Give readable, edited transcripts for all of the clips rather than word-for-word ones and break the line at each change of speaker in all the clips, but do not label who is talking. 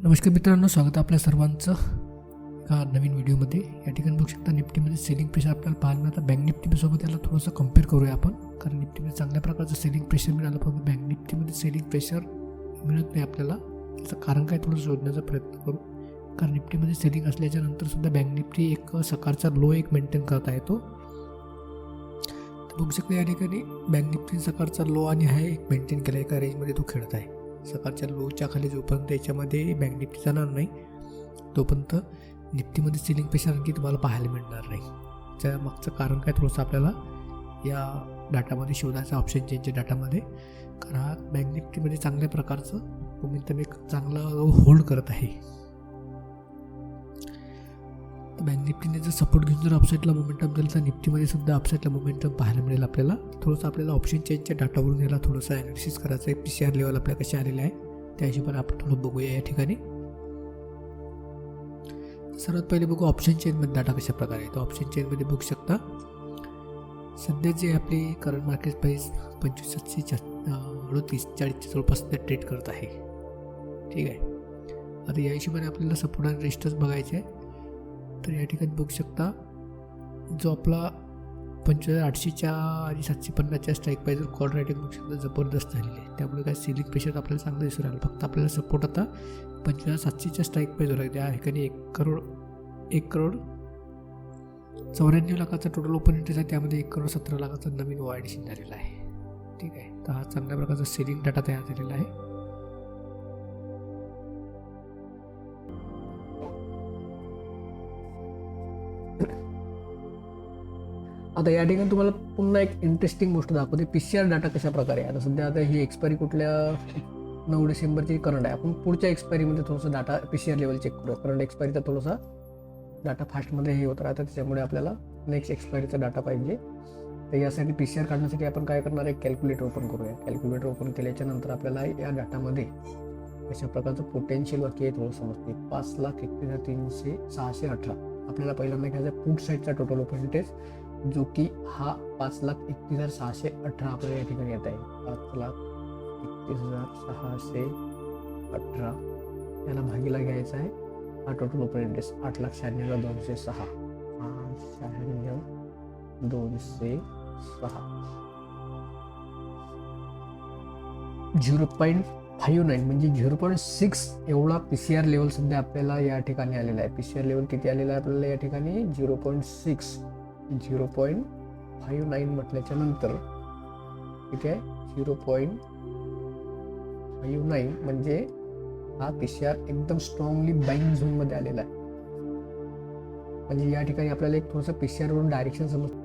नमस्कार मित्रांनो, स्वागत आहे आपल्या सर्वांचं एका नवीन व्हिडिओमध्ये. या ठिकाणी बघू शकता निफ्टीमध्ये सेलिंग प्रेशर आपल्याला पाहायला मिळतं. बँक निफ्टीसोबत याला थोडंसं कम्पेअर करूया आपण, कारण निफ्टीमध्ये चांगल्या प्रकारचं सेलिंग प्रेशर मिळालं, पण बँक निफ्टीमध्ये सेलिंग प्रेशर मिळत नाही आपल्याला. त्याचं कारण काय थोडं शोधण्याचा प्रयत्न करू. कारण निफ्टीमध्ये सेलिंग असल्याच्या नंतरसुद्धा बँक निफ्टी एक सकाळचा लो एक मेंटेन करता येतो. बघू शकता या ठिकाणी बँक निफ्टी सकाळचा लो आणि हाय एक मेंटेन केला, एका रेंजमध्ये तो खेळत आहे. सकाळच्या लोच्या खाली जोपर्यंत याच्यामध्ये बँक निफ्टी जाणार नाही तोपर्यंत निफ्टीमध्ये सेलिंग प्रेशर आणखी तुम्हाला पाहायला मिळणार नाही. त्या मागचं कारण काय थोडंसं आपल्याला या डाटामध्ये शोधायचं, ऑप्शन चेंजच्या डाटामध्ये. कारण हा बँक निफ्टीमध्ये चांगल्या प्रकारचं मोमेंटम एक चांगला होल्ड करत आहे. बँक निफ्टीने जर सपोर्ट घेऊन जर अपसाईडला मोमेंटम दिलं तर निफ्टीमध्ये सुद्धा अपसाईडला मोमेंटम पाहायला मिळेल आपल्याला. थोडंसं आपल्याला ऑप्शन चेंजच्या डाटावरून याला थोडंसं ॲनालिसिस करायचं आहे. PCR लेवल आपल्या कशा आलेलं आहे त्या हिशोबाने आपण थोडं बघूया या ठिकाणी. सर्वात पहिले बघू ऑप्शन चेंजमध्ये डाटा कशा प्रकारे आहे. तर ऑप्शन चेंजमध्ये बघू शकता सध्या जे आपली करंट मार्केट प्राईस 25,738-40च्या जवळपास ट्रेड करत आहे. ठीक आहे. आता या हिशोबाने आपल्याला सपोर्ट आणि रेजिस्टन्स बघायचे आहे. तर या ठिकाणी बघू शकता जो आपला 25,800च्या आणि 750च्या स्ट्राईक प्राईजवर कॉल रायटिंग बघू शकता जबरदस्त झालेली आहे. त्यामुळे काय सेलिंग प्रेशर आपल्याला चांगलं दिसून राहिलं. फक्त आपल्याला सपोर्ट आता 25,700च्या स्ट्राईक प्राईजवर आहे. त्या ठिकाणी 1,94,94,00,000चा टोटल ओपन इंटरेस्ट आहे. त्यामध्ये 1,17,00,000चा नवीन ॲडिशन झालेला आहे. ठीक आहे. तर हा चांगल्या प्रकारचा सेलिंग डाटा तयार झालेला आहे. आता या ठिकाणी तुम्हाला पुन्हा एक इंटरेस्टिंग गोष्ट दाखवते. PCR डाटा कशा प्रकारे आहे. आता सध्या आता ही एक्सपायरी कुठल्या 9 डिसेंबरची करंट आहे. आपण पुढच्या एक्सपायरीमध्ये थोडंसं डाटा PCR लेवल चेक करूया. करंट एक्सपायरीचा थोडासा डाटा फास्टमध्ये हे होत राहतं, त्याच्यामुळे आपल्याला नेक्स्ट एक्सपायरीचा डाटा पाहिजे. तर यासाठी PCR काढण्यासाठी आपण काय करणार आहे, कॅल्क्युलेटर ओपन करूया. कॅल्क्युलेटर ओपन केल्याच्या नंतर आपल्याला या डाटामध्ये अशा प्रकारचं पोटेन्शियल वाक्य आहे थोडं समजते. 5,31,618 आपल्याला पहिल्यांदा घ्यायचा पुट साईडचा टोटल ओपन इंटरेस्ट, जो की हा 5,31,618 आपल्याला या ठिकाणी येत आहे. 5,31,618 याला भागीला घ्यायचा आहे. हा टोटल ओपन इंटरेस्ट 8,96,206 0.59 म्हणजे 0.6 एवढा PCR लेवल सध्या आपल्याला या ठिकाणी आलेला आहे. PCR लेवल किती आलेला आहे आपल्याला या ठिकाणी 0.6. 0.59 म्हटल्याच्या नंतर किती आहे 0.59 म्हणजे हा PCR एकदम स्ट्रॉंगली बाईंग झोनमध्ये आलेला आहे. म्हणजे या ठिकाणी आपल्याला एक थोडंसं PCRवरून डायरेक्शन समजतं.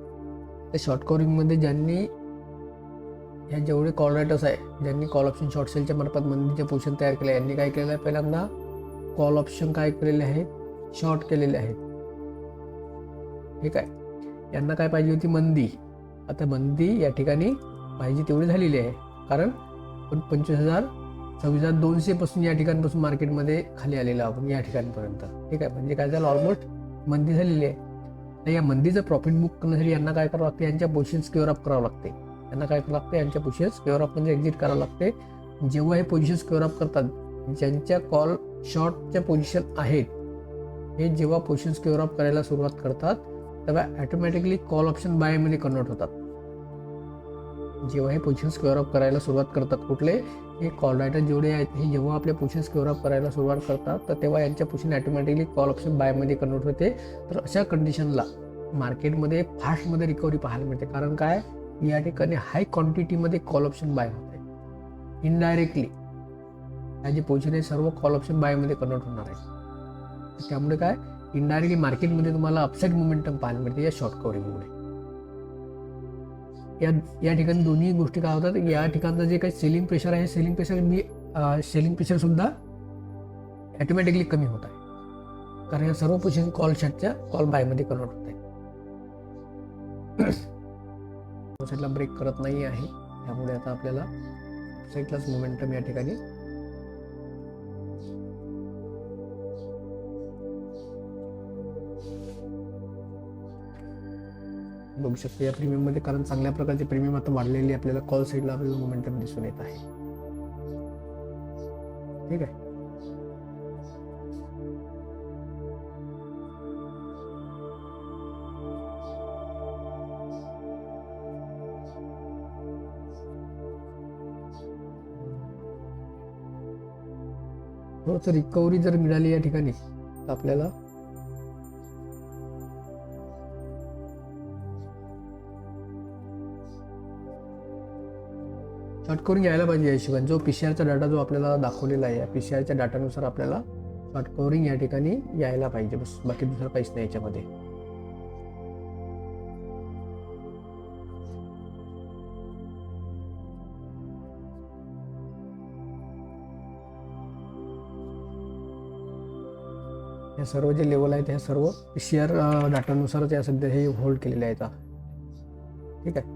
त्या शॉर्ट कव्हरिंगमध्ये ज्यांनी ह्या जेवढे कॉल रायटर्स आहे, ज्यांनी कॉल ऑप्शन शॉर्ट सेलच्या मार्फत मंदीचे पोझिशन तयार केले, यांनी काय केलेलं आहे, पहिल्यांदा कॉल ऑप्शन काय केलेले आहेत, शॉर्ट केलेले आहेत. ठीक आहे. यांना काय पाहिजे होती, मंदी. आता मंदी या ठिकाणी पाहिजे तेवढी झालेली आहे, कारण 25,000-26,200 पासून या ठिकाणपासून मार्केटमध्ये खाली आलेलं आपण या ठिकाणपर्यंत. ठीक आहे. म्हणजे काय झालं, ऑलमोस्ट मंदी झालेली आहे. तर या मंदीचं प्रॉफिट बुक करण्यासाठी यांना काय करावं लागते, यांच्या पोझिशन स्क्वेअर अप करावं लागते. यांना काय करावं लागते, यांच्या पोझिशन स्क्वेअर अप म्हणजे एक्झिट करावं लागते. जेव्हा हे पोझिशन स्क्वेअर अप करतात, ज्यांच्या कॉल शॉर्टच्या पोझिशन आहेत, हे जेव्हा पोझिशन स्क्वेअर अप करायला सुरुवात करतात तेव्हा ॲटोमॅटिकली कॉल ऑप्शन बायमध्ये कन्वर्ट होतात. जेव्हा हे पोझिशन स्क्वेअर अप करायला सुरुवात करतात, कुठले हे कॉल रायटर जेवढे आहेत, हे जेव्हा आपले पोझिशन स्क्वेअर अप करायला सुरुवात करतात तर तेव्हा यांच्या पोझिशन ॲटोमॅटिकली कॉल ऑप्शन बायमध्ये कन्वर्ट होते. तर अशा कंडिशनला मार्केटमध्ये फास्टमध्ये रिकव्हरी पाहायला मिळते. कारण काय, या ठिकाणी हाय क्वांटिटीमध्ये कॉल ऑप्शन बाय होत आहे. इनडायरेक्टली या जे पोझिशन आहे सर्व कॉल ऑप्शन बायमध्ये कन्वर्ट होणार आहे. त्यामुळे काय, इनडायरेक्टली मार्केटमध्ये तुम्हाला अपसाईड मोमेंटम पाहायला मिळते या शॉर्ट कव्हरिंगमुळे. या ठिकाणी दोन्ही गोष्टी काय होतात, या ठिकाणचं जे काही सेलिंग प्रेशर आहे, सेलिंग प्रेशर सुद्धा ॲटोमॅटिकली कमी होत आहे. कारण या सर्व पोझिशन कॉल शॉर्टच्या कॉल बायमध्ये कन्वर्ट होत आहे. साईडला ब्रेक करत नाही आहे, त्यामुळे आता आपल्याला साईडलाच मोमेंटम या ठिकाणी बघू शकतो या प्रीमियममध्ये. कारण चांगल्या प्रकारचे प्रीमियम आता वाढलेली आपल्याला कॉल साईडला आपल्याला मोमेंटम दिसून येत आहे. ठीक आहे. थोडंसं रिकव्हरी जर मिळाली या ठिकाणी तर आपल्याला शॉर्ट कवरिंग यायला पाहिजे. या हिशोबाने जो PCR चा डाटा जो आपल्याला दाखवलेला आहे, या PCR च्या डाटानुसार आपल्याला शॉर्ट कवरिंग या ठिकाणी यायला पाहिजे. बस, बाकी दुसरं काहीच नाही याच्यामध्ये. या सर्व जे लेवल आहेत ह्या सर्व PCR डाटानुसारच या सध्या हे होल्ड केलेले आहेत. ठीक आहे.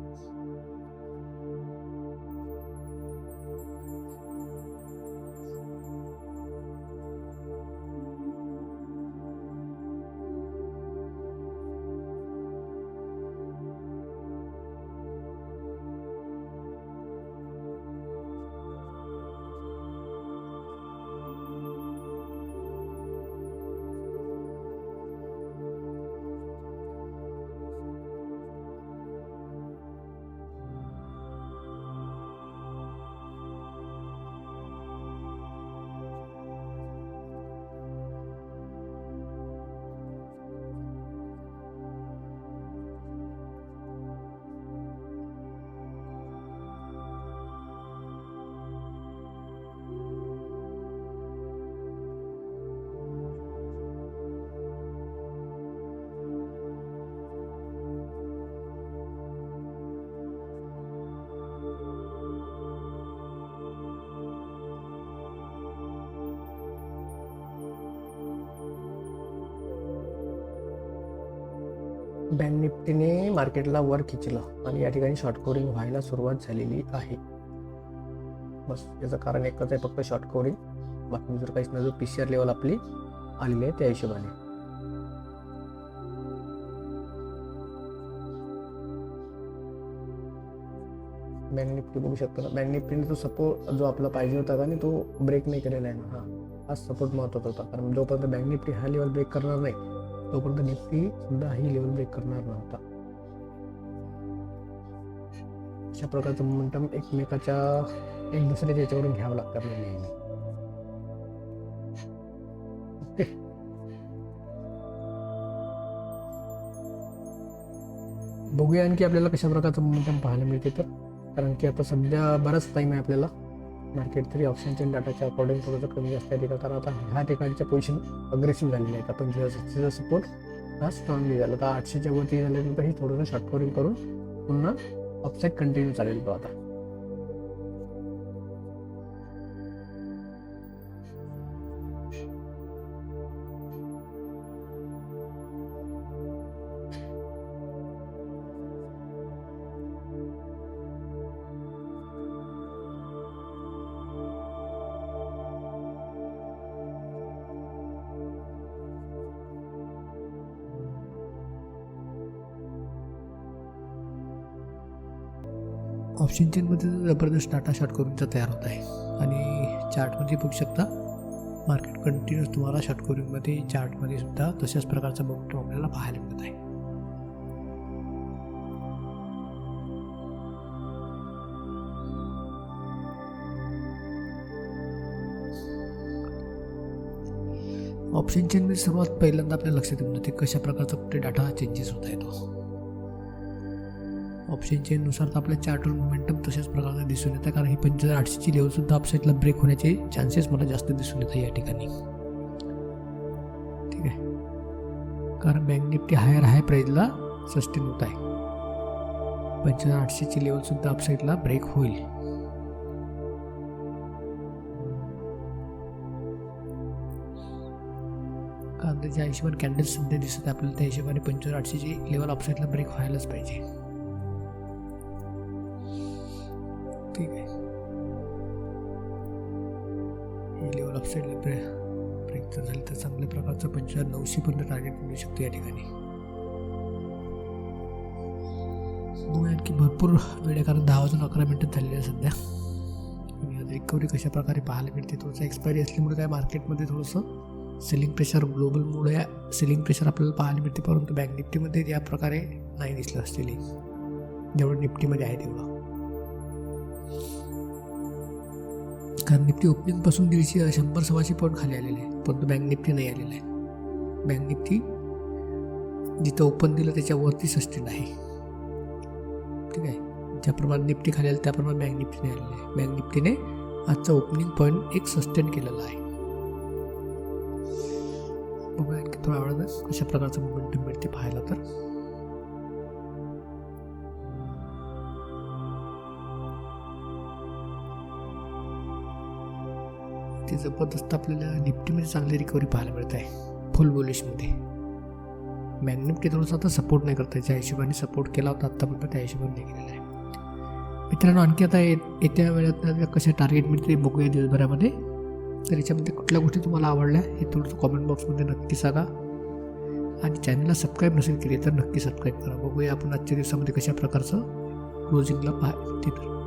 बँक निफ्टीने मार्केटला वर खिचलं आणि या ठिकाणी शॉर्ट कवरिंग व्हायला सुरुवात झालेली आहे. बस, याचं कारण एकच आहे, फक्त शॉर्ट कवरिंग. बाकी जर काहीच नाही. जो PCR लेवल आपली आलेली आहे त्या हिशोबाने. बँक निफ्टी बघू शकतो ना, बँक निफ्टीने तो सपोर्ट जो आपला पाहिजे होता का नाही तो ब्रेक नाही केलेला आहे ना. हा सपोर्ट महत्त्वाचा होता, कारण जोपर्यंत बँक निफ्टी हा लेवल ब्रेक करणार नाही तोपर्यंत निफ्टी सुद्धा ही लेवल ब्रेक करणार नव्हता. अशा प्रकारचं मोमेंटम एकमेकाच्या एक दुसऱ्याच्या याच्यावरून घ्यावं लागतं आपल्याला नेहमी. ओके, बघूया आणखी आपल्याला कशा प्रकारचं मोमेंटम पाहायला मिळते. तर कारण की आता सध्या बराच टाईम आहे आपल्याला. मार्केट तरी ऑप्शनच्या डाटाच्या अकॉर्डिंग थोडंसं कमी जास्त आहे. कारण आता ह्या ठिकाणच्या पोझिशन अग्रेसिव्ह झालेले आहेत. आपण 700चा सपोर्ट हा स्ट्रॉंगली झाला. आता 800च्या वरती झाल्यानंतर ही थोडंसं शॉर्ट कवरिंग करून पुन्हा अपसाईड कंटिन्यू चालेल तो आता. ऑप्शन चेनमध्ये जबरदस्त डाटा शॉर्ट कवरिंगचा तयार होत आहे आणि चार्टमध्ये बघू शकता मार्केट कंटिन्यूस तुम्हाला शॉर्ट कवरिंगमध्ये चार्टमध्ये सुद्धा तशाच प्रकारचा मोमेंटम आपल्याला पाहायला मिळत आहे. ऑप्शन चेनमध्ये सर्वात पहिल्यांदा आपल्या लक्षात येऊन जाते कशा प्रकारचा कुठे डाटा चेंजेस होत आहे. तो ऑप्शन चेननुसार तर आपल्या चार्टवर मोमेंटम तशाच प्रकारचा दिसून येतं, कारण ही 5800ची लेवलसुद्धा अपसाईडला ब्रेक होण्याचे चान्सेस मला जास्त दिसून येतात या ठिकाणी. ठीक आहे, कारण बँक निफ्टी हाय प्राईजला सस्टेन होत आहे. 5800ची लेवलसुद्धा अपसाईडला ब्रेक होईल. कारण ज्या हिशोबाने कॅन्डल्स सध्या दिसत आहे आपल्याला त्या हिशोबाने 5800ची लेवल अपसाईडला ब्रेक व्हायलाच पाहिजे. ठीक आहे, ही लेवल अपसाईडला ब्रेक जर झाली तर चांगल्या प्रकारचं 5900 पर्यंत टार्गेट मिळू शकते या ठिकाणी. आणखी भरपूर वेळ आहे, कारण 10 वाजून 11 मिनिटं झालेली आहे सध्या. आणि आज रिकव्हरी कशा प्रकारे पाहायला मिळते. थोडंसं एक्सपायरी असल्यामुळे काय मार्केटमध्ये थोडंसं सेलिंग प्रेशर, ग्लोबलमुळे सेलिंग प्रेशर आपल्याला पाहायला मिळते, परंतु बँक निफ्टीमध्ये या प्रकारे नाही दिसलं सेलिंग जेवढं निफ्टीमध्ये आहे तेवढं. कारण निफ्टी ओपनिंगपासून 100-125 पॉईंट खाली आलेले आहे, परंतु बँक निफ्टी नाही आलेला आहे. बँक निफ्टी जिथं ओपन दिलं त्याच्यावरती सस्टेन आहे. ठीक आहे, ज्याप्रमाणे निफ्टी खाली आलं त्याप्रमाणे बँक निफ्टी नाही आलेलं आहे. बँक निफ्टीने आजचा ओपनिंग पॉईंट एक सस्टेन केलेला आहे. बघूया आणखी थोड्या वेळानं कशा प्रकारचं मोमेंटम मिळते पाहायला. तर ते जबरदस्त आपल्याला निफ्टीमध्ये चांगली रिकव्हरी पाहायला मिळत आहे फुल बुलिशमध्ये. बँक निफ्टी थोडंसं आता सपोर्ट नाही करता, ज्या हिशोबाने सपोर्ट केला होता आत्तापर्यंत त्या हिशोबाने नाही केलेला आहे. मित्रांनो, आणखी आता येत्या वेळात कशा टार्गेट मिळते बघूया दिवसभरामध्ये. तर याच्यामध्ये कुठल्या गोष्टी तुम्हाला आवडल्या हे थोडंसं कॉमेंट बॉक्समध्ये नक्की सांगा. आणि चॅनलला सबस्क्राईब नसेल केले तर नक्की सबस्क्राईब करा. बघूया आपण आजच्या दिवसामध्ये कशा प्रकारचं क्लोजिंगला तिथं